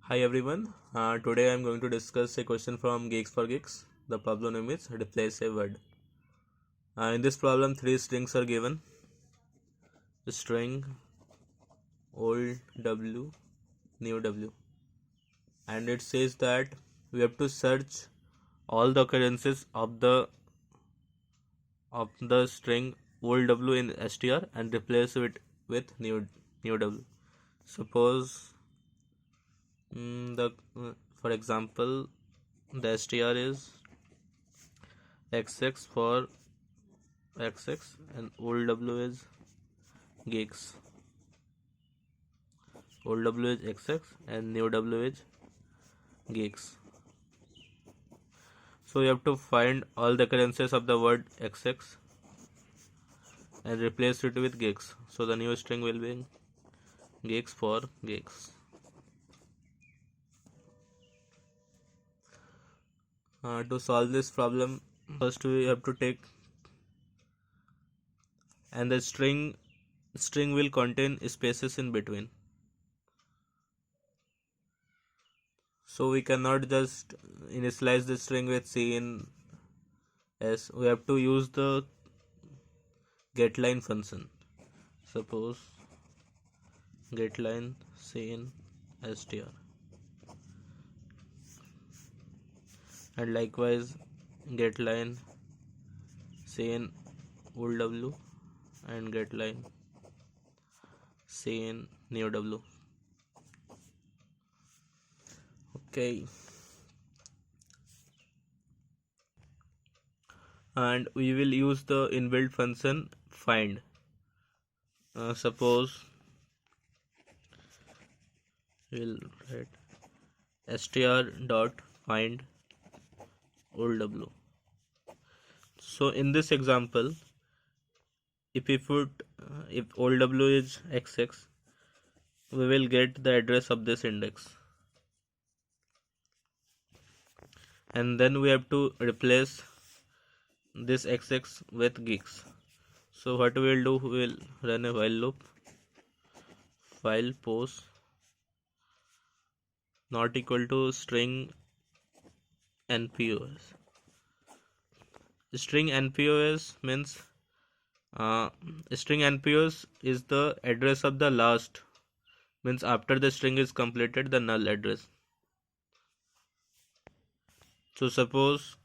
Hi everyone. Today I am going to discuss a question from Geeks for Geeks. The problem name is replace a word. In this problem, three strings are given: string, old W, new W, and it says that we have to search all the occurrences of the string old W in str and replace it with new W. Suppose the for example the str is xx for xx and old W is gigs. Old W is xx and new W is gigs. So you have to find all the occurrences of the word xx and replace it with gigs. So the new string will be gigs for gigs. To solve this problem, first we have to take, and the string will contain spaces in between. So we cannot just initialize the string with C in S. We have to use the getLine function. Suppose getLine C in str, and likewise getLine C in old W and getLine C in new W. Okay, and we will use the inbuilt function find. Suppose we'll write str dot find old W. So in this example, if we put if old W is xx, we will get the address of this index, and then we have to replace this xx with gigs. So what we will do, we will run a while loop, while post not equal to string npos. String npos means string npos is the address of the last, means after the string is completed, the null address. So suppose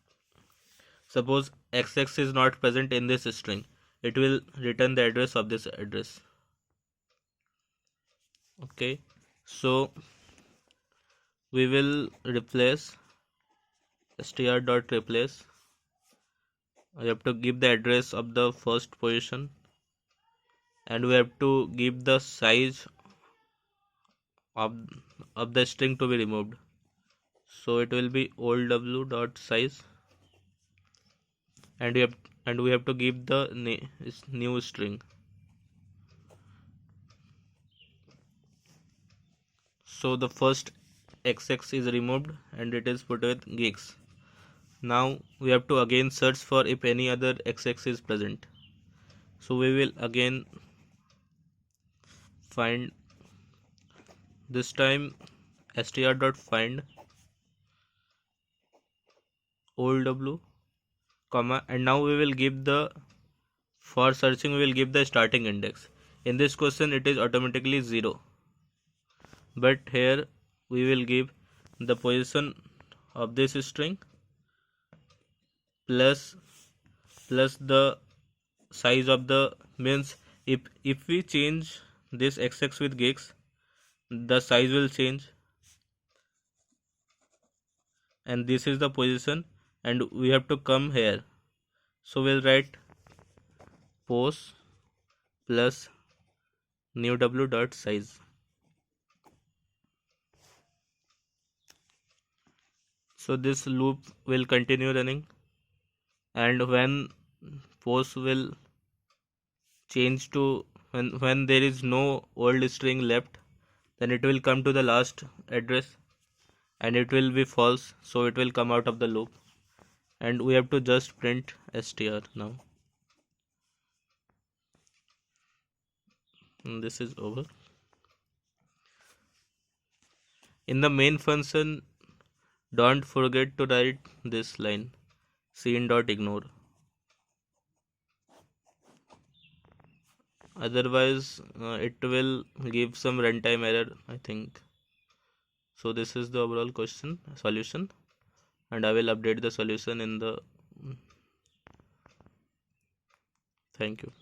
xx is not present in this string, it will return the address of this address. Okay, so we will replace str dot replace. We have to give the address of the first position, and we have to give the size of the string to be removed. So it will be old W dot size, and we have to give the new string. So the first xx is removed and it is put with gigs. Now we have to again search for if any other xx is present. So we will again find, this time str dot find old W, comma, and now we will give the, for searching we will give the starting index. In this question it is automatically 0, but here we will give the position of this string plus the size of the, means if we change this xx with gigs, the size will change, and this is the position, and we have to come here. So we'll write post plus new W dot size. So this loop will continue running, and when post will change to, when there is no old string left, then it will come to the last address and it will be false, so it will come out of the loop, and we have to just print str now. And this is over. In the main function, don't forget to write this line, scene.ignore. Otherwise it will give some runtime error, I think. So this is the overall question solution, and I will update the solution in the. Thank you.